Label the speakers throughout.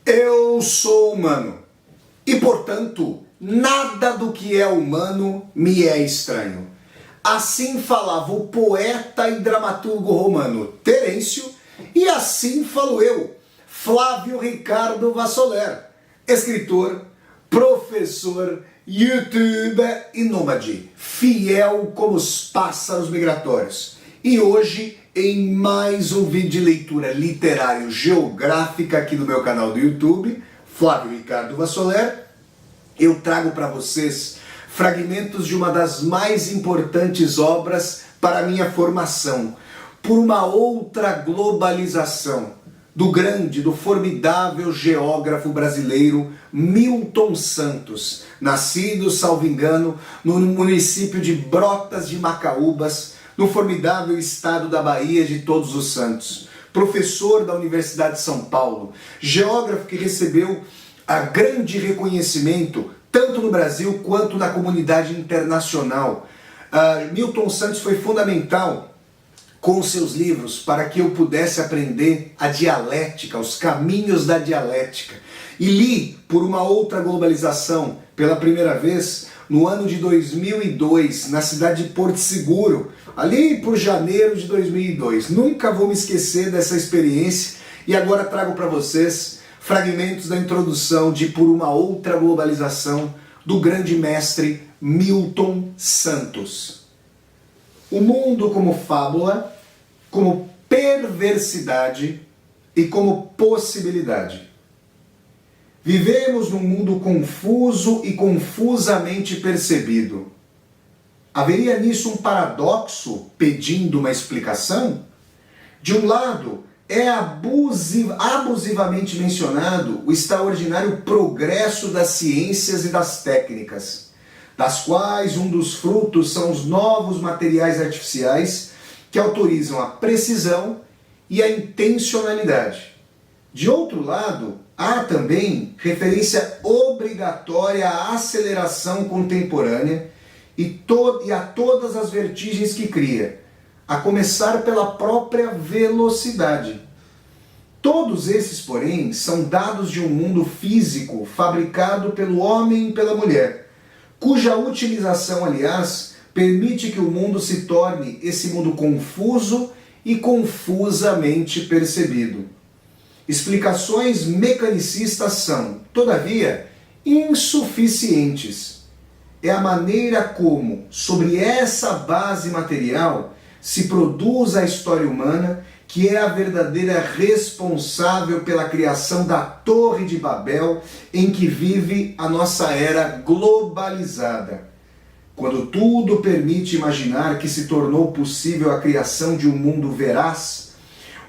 Speaker 1: Eu sou humano e, portanto, nada do que é humano me é estranho. Assim falava o poeta e dramaturgo romano Terêncio, e assim falo eu, Flávio Ricardo Vassoler, escritor, professor, youtuber e nômade, fiel como os pássaros migratórios. E hoje, em mais um vídeo de leitura literário-geográfica aqui no meu canal do YouTube, Flávio Ricardo Vassoler, eu trago para vocês fragmentos de uma das mais importantes obras para a minha formação, por uma outra globalização, do grande, do formidável geógrafo brasileiro Milton Santos, nascido, salvo engano, no município de Brotas de Macaúbas, no formidável estado da Bahia de Todos os Santos. Professor da Universidade de São Paulo, geógrafo que recebeu grande reconhecimento tanto no Brasil quanto na comunidade internacional. Milton Santos foi fundamental com seus livros para que eu pudesse aprender a dialética, os caminhos da dialética. E li Por uma Outra Globalização pela primeira vez no ano de 2002, na cidade de Porto Seguro, ali por janeiro de 2002. Nunca vou me esquecer dessa experiência e agora trago para vocês fragmentos da introdução de Por uma Outra Globalização do grande mestre Milton Santos. O mundo como fábula, como perversidade e como possibilidade. Vivemos num mundo confuso e confusamente percebido. Haveria nisso um paradoxo pedindo uma explicação? De um lado, é abusivamente mencionado o extraordinário progresso das ciências e das técnicas, das quais um dos frutos são os novos materiais artificiais que autorizam a precisão e a intencionalidade. De outro lado, há também referência obrigatória à aceleração contemporânea e a todas as vertigens que cria, a começar pela própria velocidade. Todos esses, porém, são dados de um mundo físico fabricado pelo homem e pela mulher, cuja utilização, aliás, permite que o mundo se torne esse mundo confuso e confusamente percebido. Explicações mecanicistas são, todavia, insuficientes. É a maneira como, sobre essa base material, se produz a história humana que é a verdadeira responsável pela criação da Torre de Babel em que vive a nossa era globalizada. Quando tudo permite imaginar que se tornou possível a criação de um mundo veraz,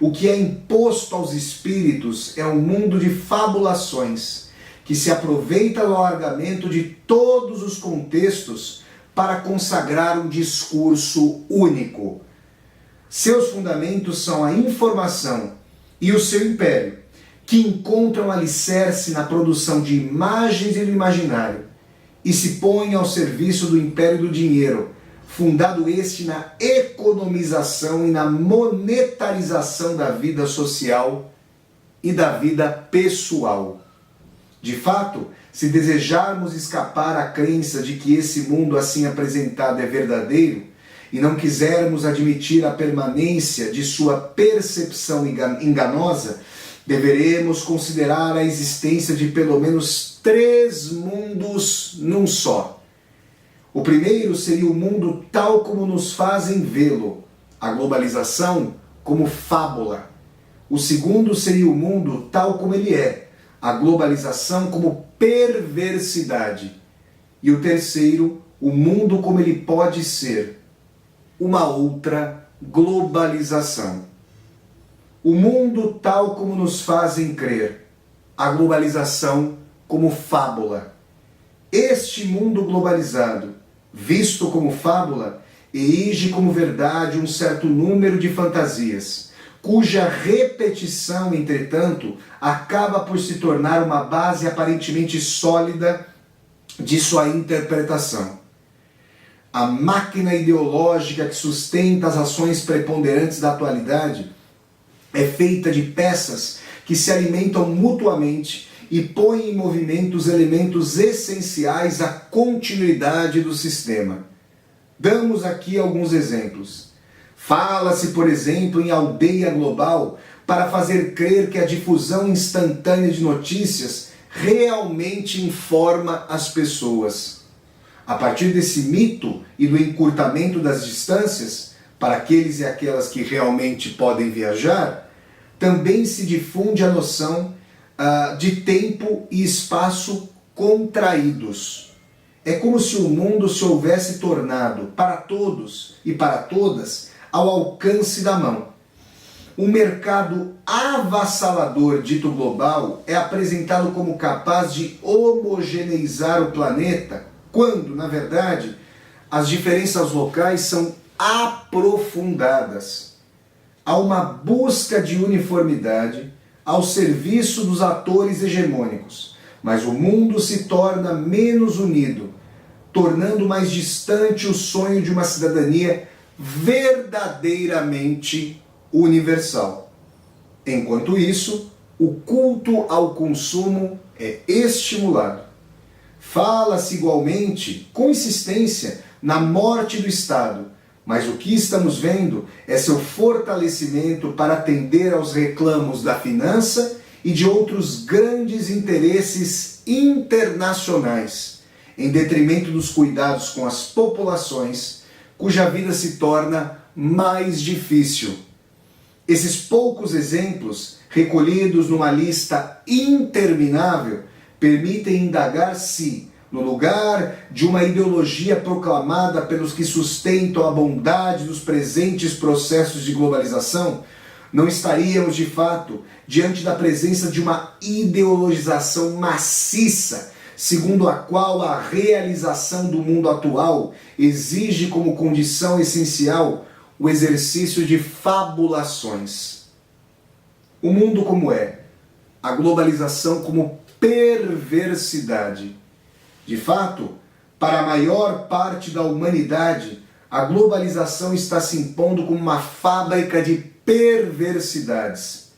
Speaker 1: o que é imposto aos espíritos é um mundo de fabulações, que se aproveita do alargamento de todos os contextos para consagrar um discurso único. Seus fundamentos são a informação e o seu império, que encontram alicerce na produção de imagens e do imaginário, e se põem ao serviço do império do dinheiro, fundado este na economização e na monetarização da vida social e da vida pessoal. De fato, se desejarmos escapar à crença de que esse mundo assim apresentado é verdadeiro e não quisermos admitir a permanência de sua percepção enganosa, deveremos considerar a existência de pelo menos 3 mundos num só. O primeiro seria o mundo tal como nos fazem vê-lo, a globalização como fábula. O segundo seria o mundo tal como ele é, a globalização como perversidade. E o terceiro, o mundo como ele pode ser, uma outra globalização. O mundo tal como nos fazem crer, a globalização como fábula. Este mundo globalizado, visto como fábula, erige como verdade um certo número de fantasias, cuja repetição, entretanto, acaba por se tornar uma base aparentemente sólida de sua interpretação. A máquina ideológica que sustenta as ações preponderantes da atualidade é feita de peças que se alimentam mutuamente e põem em movimento os elementos essenciais à continuidade do sistema. Damos aqui alguns exemplos. Fala-se, por exemplo, em aldeia global para fazer crer que a difusão instantânea de notícias realmente informa as pessoas. A partir desse mito e do encurtamento das distâncias, para aqueles e aquelas que realmente podem viajar, também se difunde a noção de tempo e espaço contraídos. É como se o mundo se houvesse tornado, para todos e para todas, ao alcance da mão. Um mercado avassalador dito global é apresentado como capaz de homogeneizar o planeta, quando, na verdade, as diferenças locais são aprofundadas. Há uma busca de uniformidade ao serviço dos atores hegemônicos, mas o mundo se torna menos unido, tornando mais distante o sonho de uma cidadania verdadeiramente universal. Enquanto isso, o culto ao consumo é estimulado. Fala-se igualmente, com insistência, na morte do Estado, mas o que estamos vendo é seu fortalecimento para atender aos reclamos da finança e de outros grandes interesses internacionais, em detrimento dos cuidados com as populações, cuja vida se torna mais difícil. Esses poucos exemplos, recolhidos numa lista interminável, permitem indagar se, no lugar de uma ideologia proclamada pelos que sustentam a bondade dos presentes processos de globalização, não estaríamos, de fato, diante da presença de uma ideologização maciça, segundo a qual a realização do mundo atual exige como condição essencial o exercício de fabulações. O mundo como é, a globalização como perversidade. De fato, para a maior parte da humanidade, a globalização está se impondo como uma fábrica de perversidades.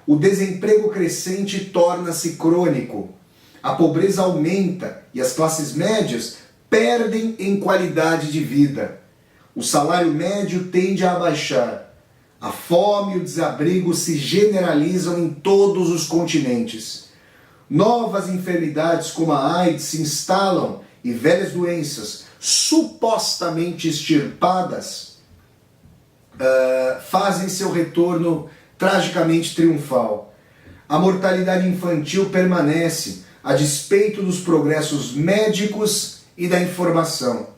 Speaker 1: O desemprego crescente torna-se crônico, a pobreza aumenta e as classes médias perdem em qualidade de vida. O salário médio tende a baixar. A fome e o desabrigo se generalizam em todos os continentes. Novas enfermidades como a AIDS se instalam e velhas doenças supostamente extirpadas fazem seu retorno tragicamente triunfal. A mortalidade infantil permanece a despeito dos progressos médicos e da informação.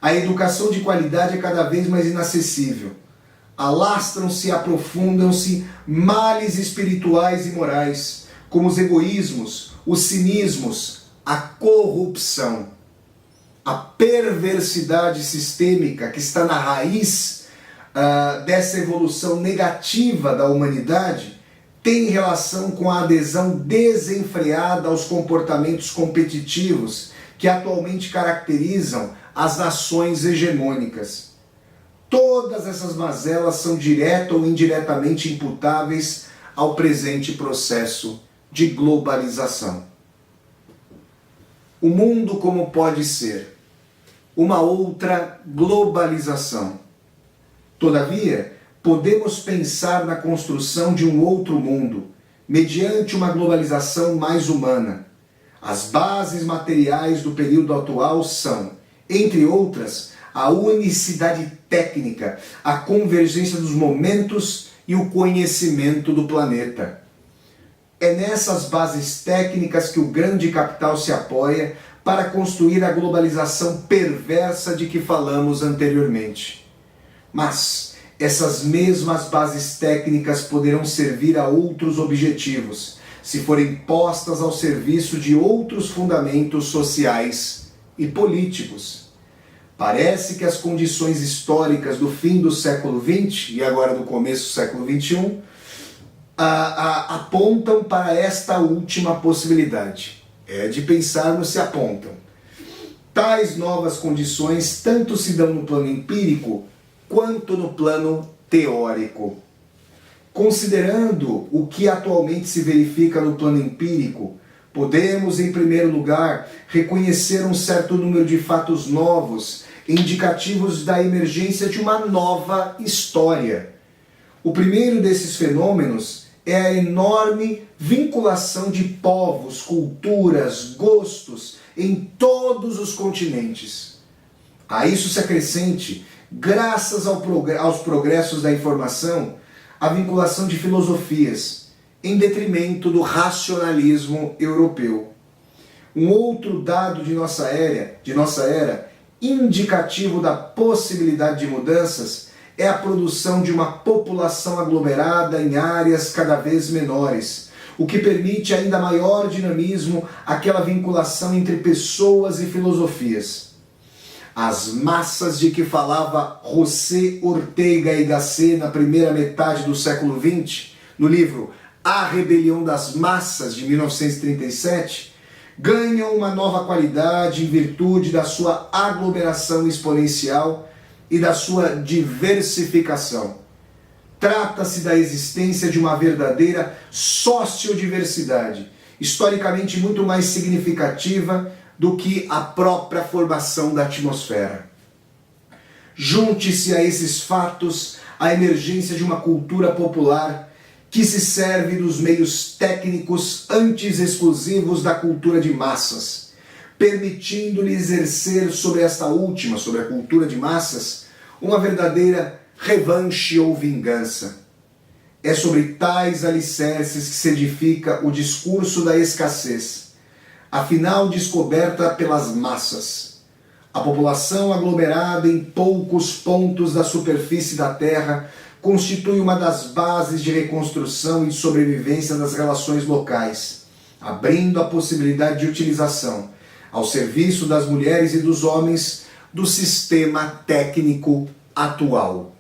Speaker 1: A educação de qualidade é cada vez mais inacessível. Alastram-se e aprofundam-se males espirituais e morais, como os egoísmos, os cinismos, a corrupção. A perversidade sistêmica que está na raiz dessa evolução negativa da humanidade tem relação com a adesão desenfreada aos comportamentos competitivos que atualmente caracterizam as nações hegemônicas. Todas essas mazelas são direta ou indiretamente imputáveis ao presente processo de globalização. O mundo como pode ser? Uma outra globalização. Todavia, podemos pensar na construção de um outro mundo, mediante uma globalização mais humana. As bases materiais do período atual são, entre outras, a unicidade técnica, a convergência dos momentos e o conhecimento do planeta. É nessas bases técnicas que o grande capital se apoia para construir a globalização perversa de que falamos anteriormente. Mas essas mesmas bases técnicas poderão servir a outros objetivos, se forem postas ao serviço de outros fundamentos sociais e políticos. Parece que as condições históricas do fim do século XX e agora do começo do século XXI apontam para esta última possibilidade. É de pensarmos se apontam. Tais novas condições tanto se dão no plano empírico quanto no plano teórico. Considerando o que atualmente se verifica no plano empírico, podemos, em primeiro lugar, reconhecer um certo número de fatos novos, indicativos da emergência de uma nova história. O primeiro desses fenômenos é a enorme vinculação de povos, culturas, gostos em todos os continentes. A isso se acrescente, graças aos progressos da informação, a vinculação de filosofias, em detrimento do racionalismo europeu. Um outro dado de nossa era, indicativo da possibilidade de mudanças, é a produção de uma população aglomerada em áreas cada vez menores, o que permite ainda maior dinamismo àquela vinculação entre pessoas e filosofias. As massas de que falava José Ortega y Gasset na primeira metade do século XX, no livro A Rebelião das Massas, de 1937, ganham uma nova qualidade em virtude da sua aglomeração exponencial e da sua diversificação. Trata-se da existência de uma verdadeira sociodiversidade, historicamente muito mais significativa do que a própria formação da atmosfera. Junte-se a esses fatos a emergência de uma cultura popular que se serve dos meios técnicos antes exclusivos da cultura de massas, permitindo-lhe exercer sobre esta última, sobre a cultura de massas, uma verdadeira revanche ou vingança. É sobre tais alicerces que se edifica o discurso da escassez, afinal descoberta pelas massas. A população aglomerada em poucos pontos da superfície da Terra constitui uma das bases de reconstrução e sobrevivência das relações locais, abrindo a possibilidade de utilização, ao serviço das mulheres e dos homens, do sistema técnico atual.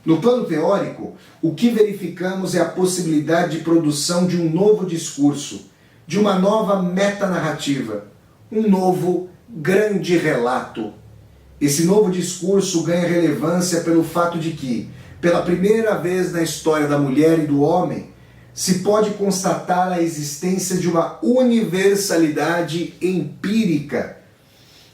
Speaker 1: No plano teórico, o que verificamos é a possibilidade de produção de um novo discurso, de uma nova metanarrativa, um novo grande relato. Esse novo discurso ganha relevância pelo fato de que, pela primeira vez na história da mulher e do homem, se pode constatar a existência de uma universalidade empírica.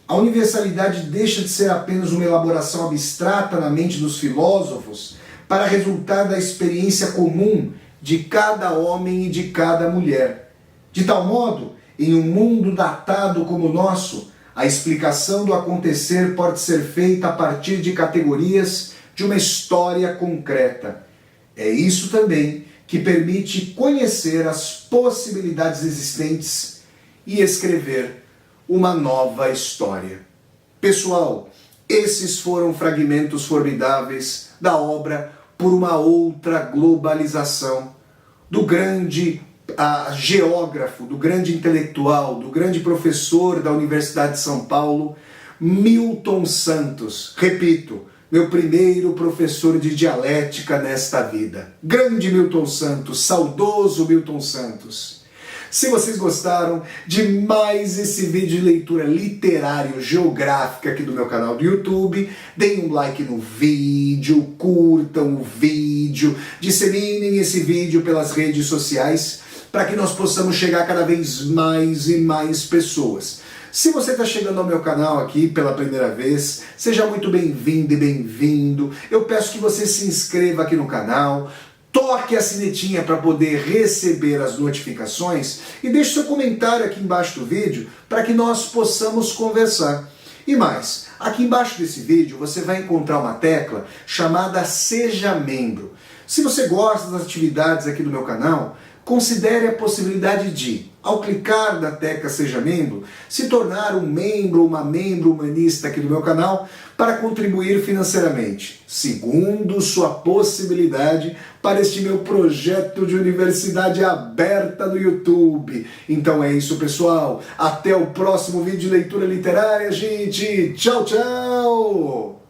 Speaker 1: A universalidade deixa de ser apenas uma elaboração abstrata na mente dos filósofos para resultar da experiência comum de cada homem e de cada mulher. De tal modo, em um mundo datado como o nosso, a explicação do acontecer pode ser feita a partir de categorias de uma história concreta. É isso também que permite conhecer as possibilidades existentes e escrever uma nova história. Pessoal, esses foram fragmentos formidáveis da obra Por uma Outra Globalização, do grande geógrafo, do grande intelectual, do grande professor da Universidade de São Paulo, Milton Santos. Repito, meu primeiro professor de dialética nesta vida. Grande Milton Santos, saudoso Milton Santos. Se vocês gostaram de mais esse vídeo de leitura literário-geográfica aqui do meu canal do YouTube, deem um like no vídeo, curtam o vídeo, disseminem esse vídeo pelas redes sociais para que nós possamos chegar a cada vez mais e mais pessoas. Se você está chegando ao meu canal aqui pela primeira vez, seja muito bem-vindo e bem-vindo. Eu peço que você se inscreva aqui no canal, toque a sinetinha para poder receber as notificações e deixe seu comentário aqui embaixo do vídeo para que nós possamos conversar. E mais, aqui embaixo desse vídeo você vai encontrar uma tecla chamada Seja Membro. Se você gosta das atividades aqui do meu canal, considere a possibilidade de, ao clicar na tecla Seja Membro, se tornar um membro ou uma membro humanista aqui do meu canal para contribuir financeiramente, segundo sua possibilidade, para este meu projeto de universidade aberta no YouTube. Então é isso, pessoal. Até o próximo vídeo de leitura literária, gente. Tchau, tchau!